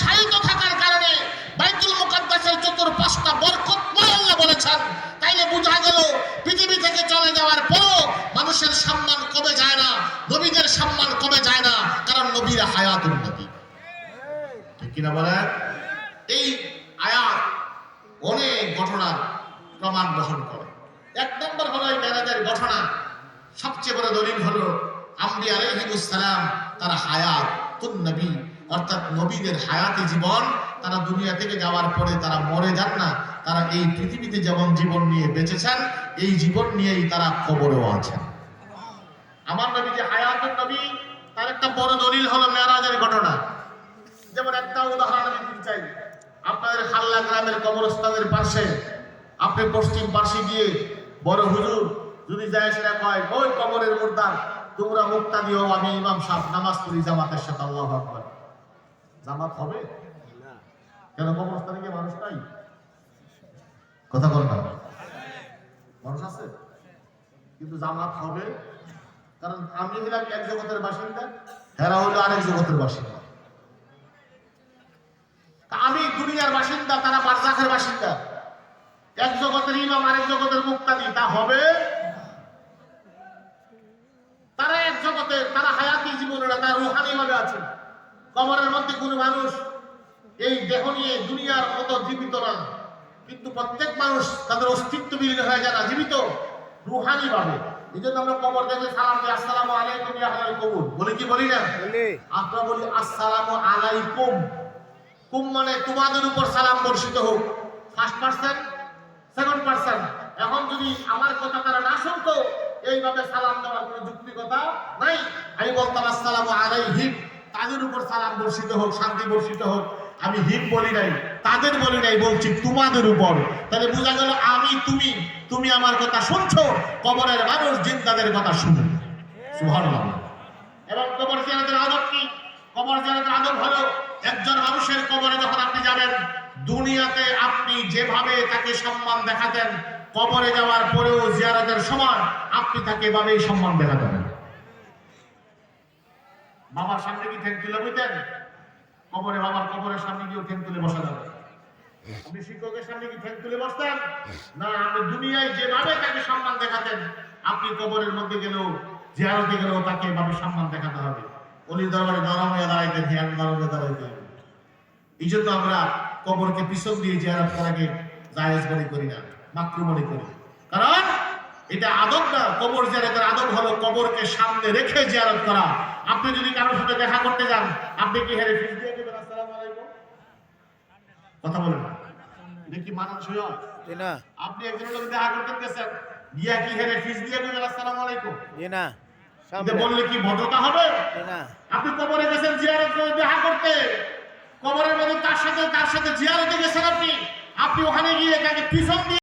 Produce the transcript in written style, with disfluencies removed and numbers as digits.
শায়িত থাকার কারণে বাইতুল মুকাদ্দাসের চতুর্পাশটা বরকতময় আল্লাহ বলেছেন। তাইলে বোঝা গেল পৃথিবী থেকে চলে যাওয়ার পরও মানুষের সম্মান কমে যায় না, নবীদের সম্মান কমে যায় না, কারণ নবীরা হায়াতুন নবী। ঠিক কিনা বলেন? এই আয়াত অনেক ঘটনার প্রমাণ বহন করে। এক নম্বর হলো এই মেরাজের ঘটনা। সবচেয়ে বড় দলিল হলো আম্বিয়া আলাইহিমুস সালাম তারা হায়াতুন নবী, অর্থাৎ নবীদের হায়াতি জীবন। তারা দুনিয়া থেকে যাওয়ার পরে তারা মরে যান না, তারা এই পৃথিবীতে যেমন জীবন নিয়ে বেঁচেছেন এই জীবন নিয়েই তারা কবরেও আছেন। আমার নবী যে হায়াতুন নবী, তার একটা বড় দলিল হলো মেরাজের ঘটনা। যেমন একটা উদাহরণ আমি দিতে চাই। আপনাদের হাল্লা গ্রামের কবরস্থানের পাশে, আপনি পশ্চিম পাশে গিয়ে বড় হুজুর যদি যায় সেটা কয়, ওই কবরের মুর্দার তোমরা মুক্তা দিও, আমি ইমাম সাহেব নামাজ পড়ি জামাতের সাথে। আল্লাহু আকবার। জামাত হবে কেন? কবরস্থানে গিয়ে মানুষ নাই? কথা বল না, মানুষ আছে কিন্তু জামাত হবে। কারণ আমি হলাম এক জগতের বাসিন্দা, হেরা হলো আরেক জগতের বাসিন্দা। আমি দুনিয়ার বাসিন্দা, তারা বারজাখের বাসিন্দা। এক জগতের ইমাম আরেক জগতের মুক্তাদি, তা হবে? তারা এক জগতের, তারা হায়াতি জীবনেরা, তারা রুহানি ভাবে আছে। কবরের মধ্যে কোনো মানুষ এই দেহ নিয়ে দুনিয়ার মতো জীবিত না, কিন্তু প্রত্যেক মানুষ তাদের অস্তিত্ব বিলীন হয়ে যায় না, জীবিত রুহানি ভাবে। এই জন্য আমরা কবর দেখে সালাম দিই, আসসালামু আলাইকুম ইয়া আহলাল কবর বলি কি বলি না? আমরা বলি আসসালামু আলাইকুম। কুম মানে তোমাদের উপর সালাম বর্ষিত হোক, ফার্স্ট পারসন সেকেন্ড পারসন। এখন যদি আমার কথা তারা না শুনতো, এইভাবে সালাম দেওয়ার কোনো যুক্তিকতা নাই। আমি বলতাম আসসালামু আলাইহিম, তাদের উপর সালাম বর্ষিত হোক, শান্তি বর্ষিত হোক। আমি হিম বলি নাই, তাদের বলি নাই, বলছি তোমাদের উপর। তাহলে বোঝা গেল আমি তুমি, তুমি আমার কথা শুনছো, কবরের মানুষ জিন্দাদের কথা শুনুন। সুবহানাল্লাহ। এবং কবর জিয়ারতের আদব কি? কবর জিয়ারতের আদব হলো, একজন মানুষের কবরে যখন আপনি যাবেন, দুনিয়াতে আপনি যেভাবে তাকে সম্মান দেখাতেন, কবরে যাওয়ার পরেও জিয়ারতের সময় আপনি তাকে এভাবেই সম্মান দেখাতেন। বাবার সামনে কি ঠ্যাং তুলে বইতেন? কবরে বাবার কবরের সামনে গিয়েও ঠ্যাং তুলে বসা যাবে। আপনি শিক্ষকের সামনে কি ঠ্যাং তুলে বসতেন? না, আপনি দুনিয়ায় যেভাবে তাকে সম্মান দেখাতেন, আপনি কবরের মধ্যে গেলেও, জিয়ারতে গেলেও তাকে এভাবে সম্মান দেখাতে হবে। অলির দরবারে নরম হয়ে দাঁড়াইতে, ধ্যান নরম হয়ে দাঁড়াইতে হবে। এই জন্য আমরা কবরকে পিছন দিয়ে জিয়ারত করাকে জায়েজ মনে করি না, মাকরুহ মনে করি। কারণ এটা আদব না। কবর জিয়ারতের আদব হলো কবরকে সামনে রেখে জিয়ারত করা। আপনি যদি কারোর সাথে দেখা করতে যান, আপনি কি হেরে ফিস দিয়ে দিবেন আসসালামু আলাইকুম? কথা বলেন না, এটা কি মানানসই হয়? না। আপনি একজনের সাথে দেখা করতে গেছেন, গিয়া কি হেরে ফিস দিয়ে দিবেন আসসালামু আলাইকুম? না। এটা বললে কি ভদ্রতা হবে? না। আপনি কবরে গেছেন জিয়ারত করে দেখা করতে, কবরের মধ্যে তার সাথে জিয়ারতে গেছেন, আপনি ওখানে গিয়ে তাকে পিছন দিয়ে